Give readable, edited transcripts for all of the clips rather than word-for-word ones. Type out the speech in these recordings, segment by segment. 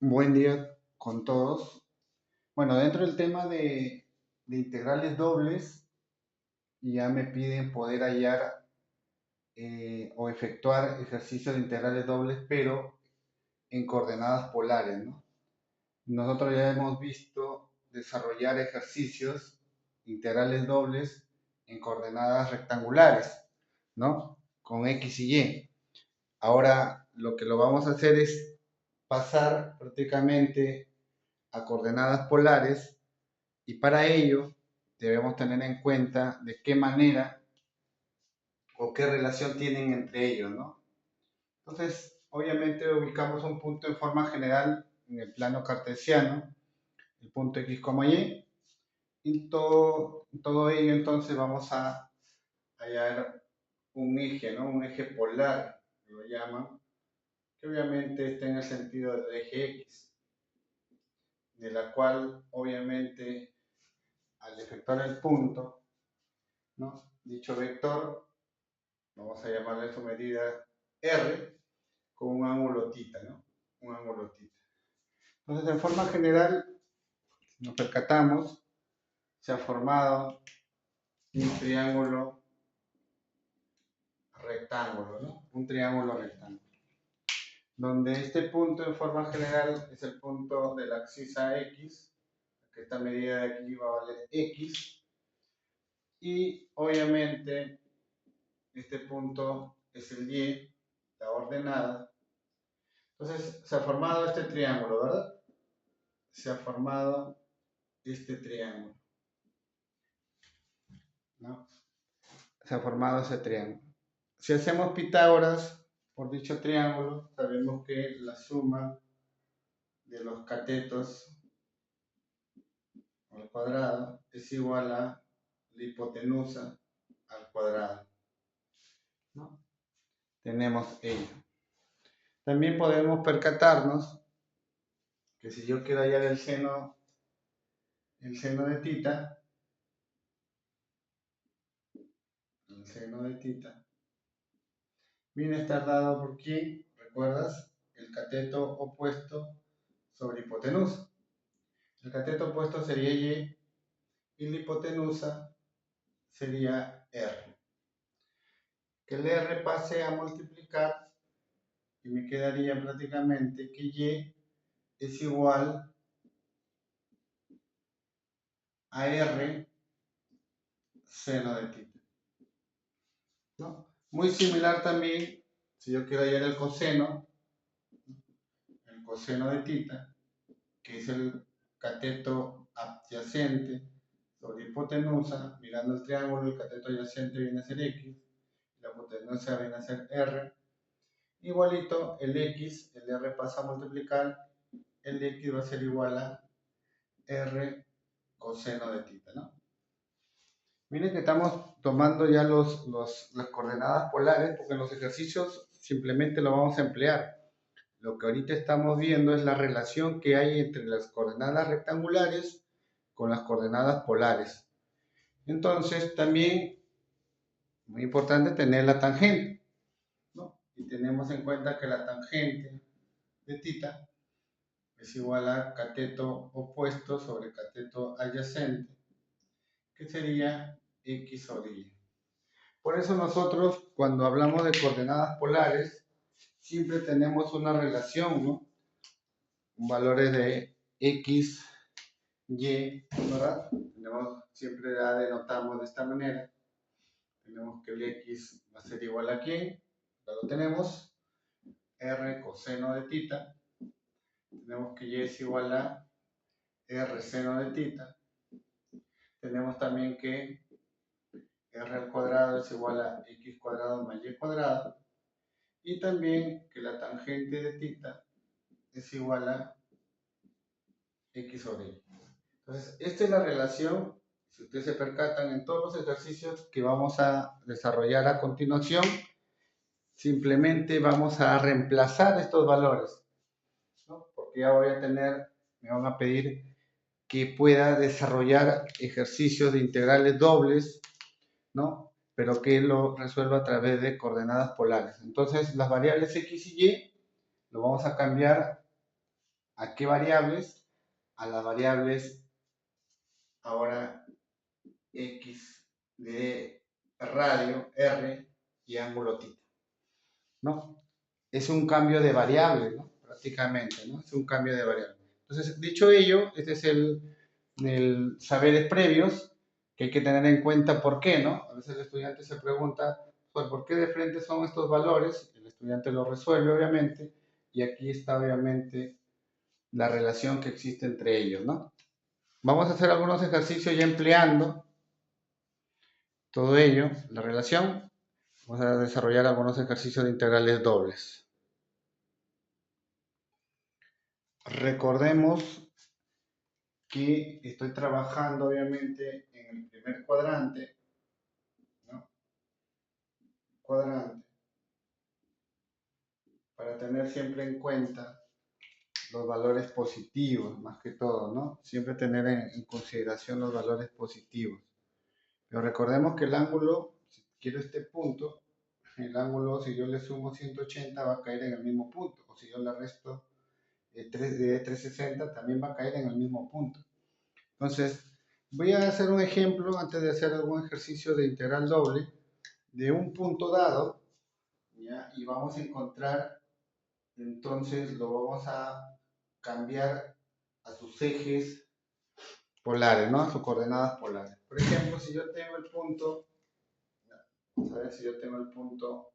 Buen día con todos. Bueno, dentro del tema de integrales dobles, ya me piden poder hallar o efectuar ejercicios de integrales dobles, pero en coordenadas polares, ¿no? Nosotros ya hemos visto desarrollar ejercicios integrales dobles en coordenadas rectangulares, ¿no? Con X y Y. Ahora lo que lo vamos a hacer es pasar prácticamente a coordenadas polares. Y para ello debemos tener en cuenta de qué manera o qué relación tienen entre ellos, ¿no? Entonces, obviamente ubicamos un punto en forma general en el plano cartesiano, el punto X, Y, y todo ello entonces vamos a hallar un eje, ¿no? Un eje polar, lo llaman, que obviamente está en el sentido del eje X, de la cual obviamente al efectuar el punto, ¿no? Dicho vector, vamos a llamarle su medida R, con un ángulo θ, ¿no? Un ángulo θ. Entonces, en forma general, nos percatamos, se ha formado un triángulo rectángulo, ¿no? Un triángulo rectángulo. Donde este punto en forma general es el punto de la abscisa X, que esta medida de aquí va a valer X, y obviamente este punto es el Y, la ordenada. Entonces, se ha formado este triángulo, ¿verdad? Se ha formado este triángulo, ¿no? Se ha formado ese triángulo. Si hacemos Pitágoras por dicho triángulo, sabemos que la suma de los catetos al cuadrado es igual a la hipotenusa al cuadrado, ¿no? Tenemos ello. También podemos percatarnos que si yo quiero hallar el seno de θ, el seno de θ, viene a estar dado por quién, ¿recuerdas? El cateto opuesto sobre hipotenusa. El cateto opuesto sería Y y la hipotenusa sería R. Que el R pase a multiplicar y me quedaría prácticamente que Y es igual a R seno de θ, ¿no? Muy similar también, si yo quiero hallar el coseno de θ, que es el cateto adyacente sobre hipotenusa, mirando el triángulo, el cateto adyacente viene a ser X, la hipotenusa viene a ser R, igualito el X, el R pasa a multiplicar, el X va a ser igual a R coseno de θ, ¿no? Miren que estamos tomando ya las coordenadas polares, porque en los ejercicios simplemente lo vamos a emplear. Lo que ahorita estamos viendo es la relación que hay entre las coordenadas rectangulares con las coordenadas polares. Entonces, también, muy importante, tener la tangente, ¿no? Y tenemos en cuenta que la tangente de θ es igual a cateto opuesto sobre cateto adyacente, que sería X sobre Y. Por eso nosotros, cuando hablamos de coordenadas polares, siempre tenemos una relación, ¿no? Valores de X, Y, ¿verdad? Siempre la denotamos de esta manera. Tenemos que el X va a ser igual a ¿quién? Ya lo tenemos. R coseno de θ. Tenemos que Y es igual a R seno de θ. Tenemos también que R al cuadrado es igual a X cuadrado más Y cuadrado. Y también que la tangente de θ es igual a X sobre Y. Entonces, esta es la relación, si ustedes se percatan, en todos los ejercicios que vamos a desarrollar a continuación, simplemente vamos a reemplazar estos valores, ¿no? Porque ya me van a pedir que pueda desarrollar ejercicios de integrales dobles, ¿no? Pero que lo resuelva a través de coordenadas polares. Entonces, las variables X y Y lo vamos a cambiar ¿A qué variables? A las variables ahora X de radio, R y ángulo θ, ¿no? Es un cambio de variable, ¿no? Prácticamente, ¿no? Es un cambio de variable. Entonces, dicho ello, este es el saberes previos que hay que tener en cuenta por qué, ¿no? A veces el estudiante se pregunta, pues, ¿por qué de frente son estos valores? El estudiante lo resuelve, obviamente, y aquí está, obviamente, la relación que existe entre ellos, ¿no? Vamos a hacer algunos ejercicios ya empleando todo ello, la relación. Vamos a desarrollar algunos ejercicios de integrales dobles. Recordemos que estoy trabajando obviamente en el primer cuadrante, ¿no? Cuadrante, para tener siempre en cuenta los valores positivos, más que todo, ¿no? Siempre tener en consideración los valores positivos. Pero recordemos que el ángulo, si quiero este punto, el ángulo, si yo le sumo 180, va a caer en el mismo punto, o si yo le resto de 360, también va a caer en el mismo punto. Entonces, voy a hacer un ejemplo antes de hacer algún ejercicio de integral doble de un punto dado, ¿ya? Y vamos a encontrar, entonces lo vamos a cambiar a sus ejes polares, ¿no? A sus coordenadas polares. Por ejemplo, si yo tengo el punto, vamos a ver si yo tengo el punto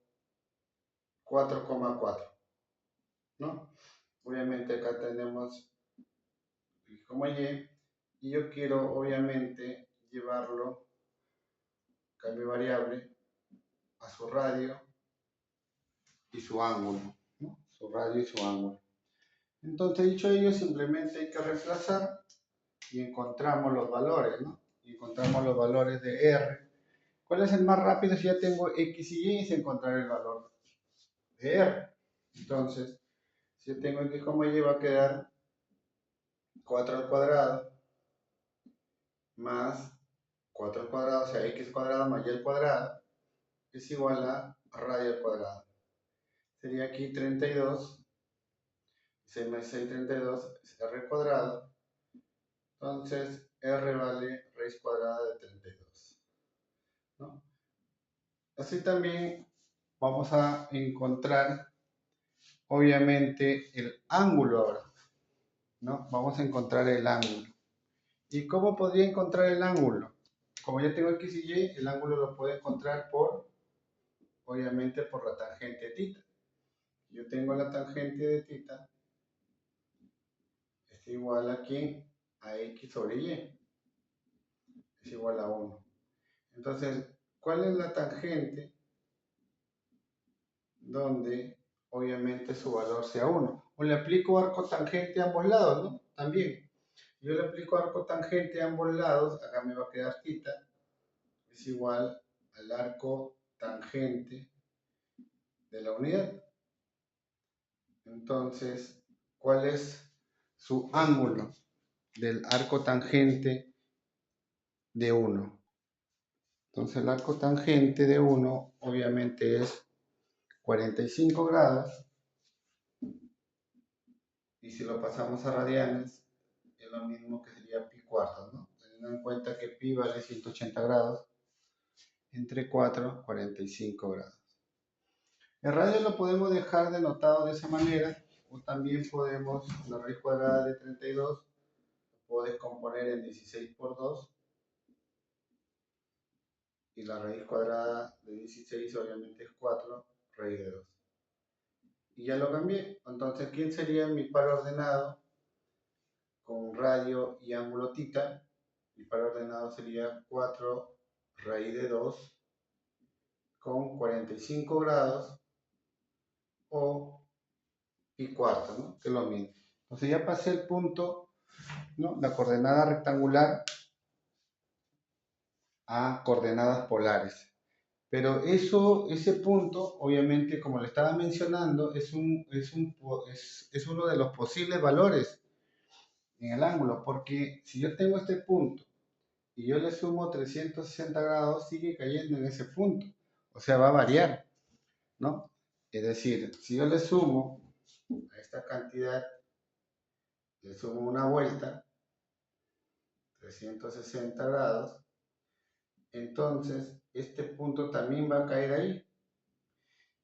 4,4, ¿no? Obviamente acá tenemos como y yo quiero obviamente llevarlo, cambio variable, a su radio y su ángulo, ¿no? Su radio y su ángulo. Entonces, dicho ello, simplemente hay que reemplazar y encontramos los valores, ¿no? Y encontramos los valores de R. ¿Cuál es el más rápido? Si ya tengo X y Y, es encontrar el valor de R. Entonces, si yo tengo X como Y, va a quedar 4 al cuadrado más 4 al cuadrado, o sea, X cuadrado más Y al cuadrado, es igual a radio al cuadrado. Sería aquí 32, 6 más 6, 32, es R cuadrado. Entonces, R vale raíz cuadrada de 32, ¿no? Así también vamos a encontrar, obviamente, el ángulo ahora, ¿no? Vamos a encontrar el ángulo. ¿Y cómo podría encontrar el ángulo? Como ya tengo X y Y, el ángulo lo puedo encontrar obviamente, por la tangente de θ. Yo tengo la tangente de θ, es igual a ¿quién? A X sobre Y, es igual a 1. Entonces, ¿cuál es la tangente donde obviamente su valor sea 1? O le aplico arco tangente a ambos lados, ¿no? También. Yo le aplico arco tangente a ambos lados, acá me va a quedar θ, es igual al arco tangente de la unidad. Entonces, ¿cuál es su ángulo del arco tangente de 1? Entonces, el arco tangente de 1 obviamente es 45 grados. Y si lo pasamos a radianes, es lo mismo que sería pi cuartos, ¿no? Teniendo en cuenta que pi vale 180 grados, entre 4, 45 grados. El radio lo podemos dejar denotado de esa manera, o también podemos, la raíz cuadrada de 32, lo puedo descomponer en 16 por 2, y la raíz cuadrada de 16 obviamente es 4 raíz de 2. Y ya lo cambié. Entonces, ¿quién sería mi par ordenado con radio y ángulo θ? Mi par ordenado sería 4 raíz de 2 con 45 grados o pi cuarto, ¿no? Que es lo mismo. Entonces ya pasé el punto, ¿no? La coordenada rectangular a coordenadas polares. Pero ese punto, obviamente, como le estaba mencionando, es uno de los posibles valores en el ángulo, porque si yo tengo este punto y yo le sumo 360 grados, sigue cayendo en ese punto. O sea, va a variar, ¿no? Es decir, si yo le sumo a esta cantidad le sumo una vuelta, 360 grados, entonces este punto también va a caer ahí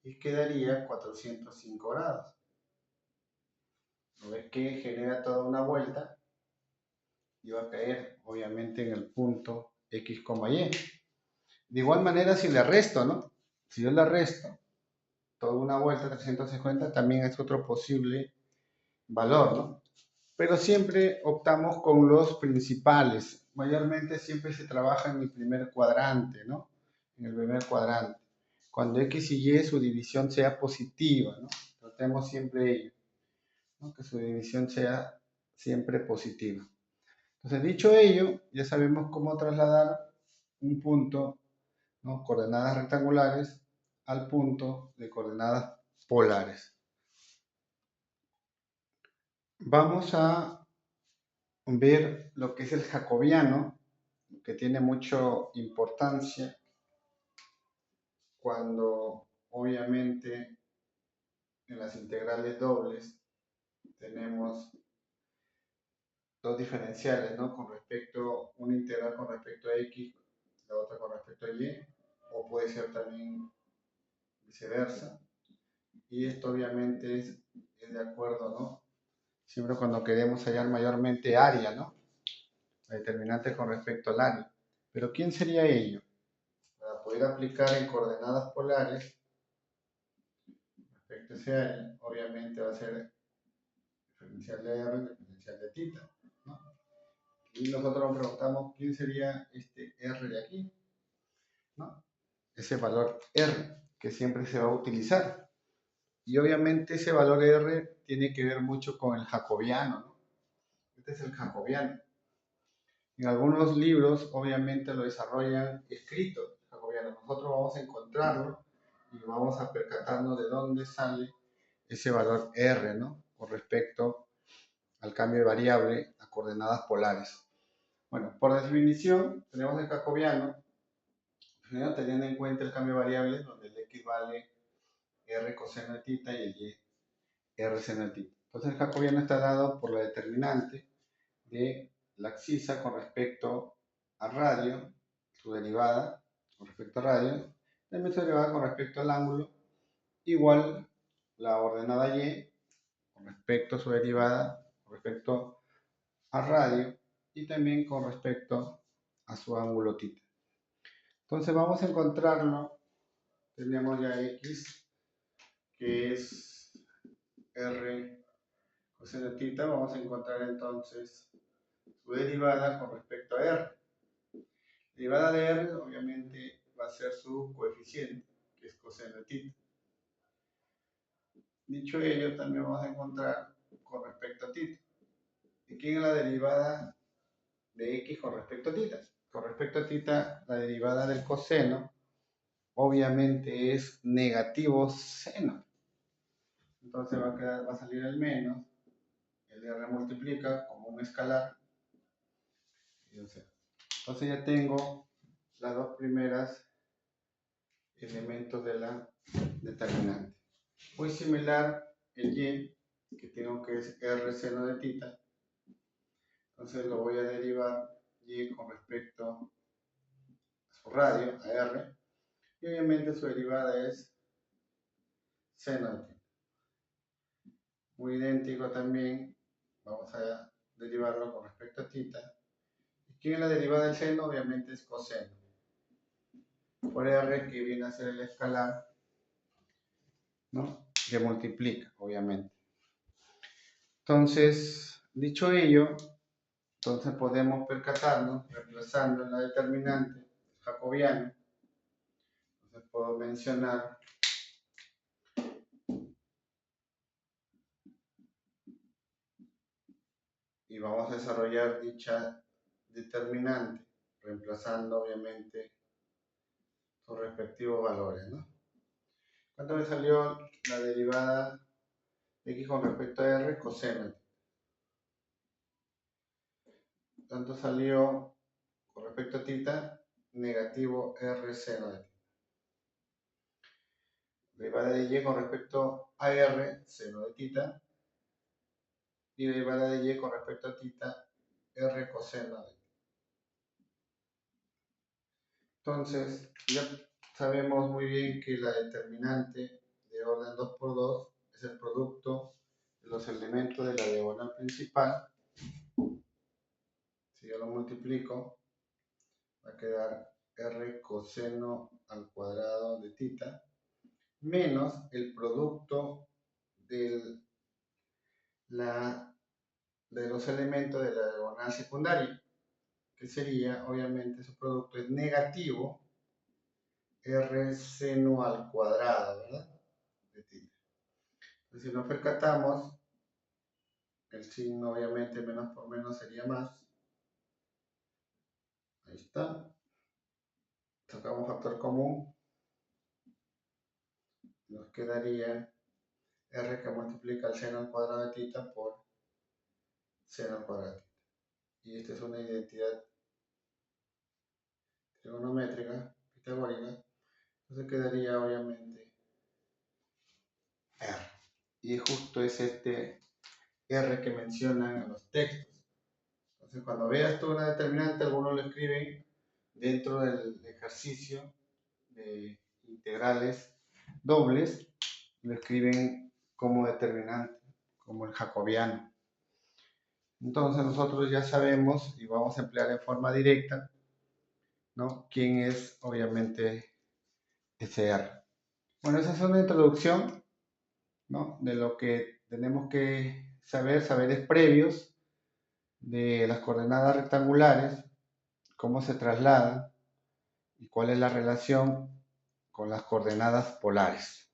y quedaría 405 grados. ¿No ves que genera toda una vuelta? Y va a caer obviamente en el punto X, Y. De igual manera si le resto, ¿no? Si yo le resto toda una vuelta 350 también es otro posible valor, ¿no? Pero siempre optamos con los principales. Mayormente siempre se trabaja en el primer cuadrante, ¿no? En el primer cuadrante. Cuando X y Y su división sea positiva, ¿no? Tratemos siempre ello, ¿no? Que su división sea siempre positiva. Entonces, dicho ello, ya sabemos cómo trasladar un punto, ¿no? Coordenadas rectangulares al punto de coordenadas polares. Vamos a ver lo que es el jacobiano, que tiene mucha importancia cuando obviamente en las integrales dobles tenemos dos diferenciales, ¿no? Con respecto, una integral con respecto a x, la otra con respecto a y, o puede ser también viceversa. Y esto obviamente es de acuerdo, ¿no? Siempre cuando queremos hallar mayormente área, ¿no? La determinante con respecto al área. Pero ¿quién sería ello? Para poder aplicar en coordenadas polares, respecto a ese área, obviamente va a ser diferencial de R, diferencial de θ, ¿no? Y nosotros nos preguntamos quién sería este R de aquí, ¿no? Ese valor R que siempre se va a utilizar. Y obviamente ese valor R tiene que ver mucho con el jacobiano, ¿no? Este es el jacobiano. En algunos libros, obviamente, lo desarrollan escrito, jacobiano. Nosotros vamos a encontrarlo y vamos a percatarnos de dónde sale ese valor R, ¿no? Con respecto al cambio de variable a coordenadas polares. Bueno, por definición, tenemos el jacobiano, primero teniendo en cuenta el cambio de variables, donde el x vale R coseno de θ y el y R seno de θ. Entonces el jacobiano está dado por la determinante de la abscisa con respecto al radio, su derivada con respecto al radio, también su derivada con respecto al ángulo, igual la ordenada y con respecto a su derivada con respecto al radio y también con respecto a su ángulo θ. Entonces vamos a encontrarlo, tenemos ya x, que es r coseno de θ, vamos a encontrar entonces su derivada con respecto a r. Derivada de r, obviamente, va a ser su coeficiente, que es coseno de θ. Dicho ello, también vamos a encontrar con respecto a θ. ¿Y quién es la derivada de x con respecto a θ? Con respecto a θ, la derivada del coseno, obviamente, es negativo seno. Entonces va a salir el menos, el r multiplica como un escalar. Entonces ya tengo las dos primeras elementos de la determinante. Muy similar el y, que tengo que es r seno de θ. Entonces lo voy a derivar y con respecto a su radio, a r, y obviamente su derivada es seno de θ. Muy idéntico también, vamos a derivarlo con respecto a θ. ¿Y quién es la derivada del seno? Obviamente es coseno. Por r, que viene a ser el escalar, ¿no? Que multiplica, obviamente. Entonces, dicho ello, entonces podemos percatarnos, reemplazando en la determinante jacobiano, entonces puedo mencionar y vamos a desarrollar dicha determinante, reemplazando obviamente sus respectivos valores, ¿no? ¿Cuánto me salió la derivada de x con respecto a r? Coseno. ¿Cuánto salió con respecto a θ? Negativo r seno de θ. Derivada de y con respecto a r, seno de θ. y derivada de y con respecto a θ, r coseno de. Entonces, ya sabemos muy bien que la determinante de orden 2×2 es el producto de los elementos de la diagonal principal. Si yo lo multiplico, va a quedar r coseno al cuadrado de θ menos el producto de los elementos de la diagonal secundaria, que sería, obviamente, su producto es negativo r seno al cuadrado, ¿verdad? De θ. Entonces, si nos percatamos, el signo, obviamente, menos por menos sería más. Ahí está. Sacamos factor común. Nos quedaría r que multiplica el seno al cuadrado de θ por seno al cuadrado de θ. Y esta es una identidad trigonométrica, pitagórica. Entonces quedaría, obviamente, R. Y justo es este R que mencionan en los textos. Entonces, cuando veas tú una determinante, algunos lo escriben dentro del ejercicio de integrales dobles, lo escriben como determinante, como el jacobiano. Entonces, nosotros ya sabemos y vamos a emplear en forma directa, ¿no?, quién es, obviamente, ese R. Bueno, esa es una introducción, ¿no?, de lo que tenemos que saber, saberes previos de las coordenadas rectangulares, cómo se trasladan y cuál es la relación con las coordenadas polares.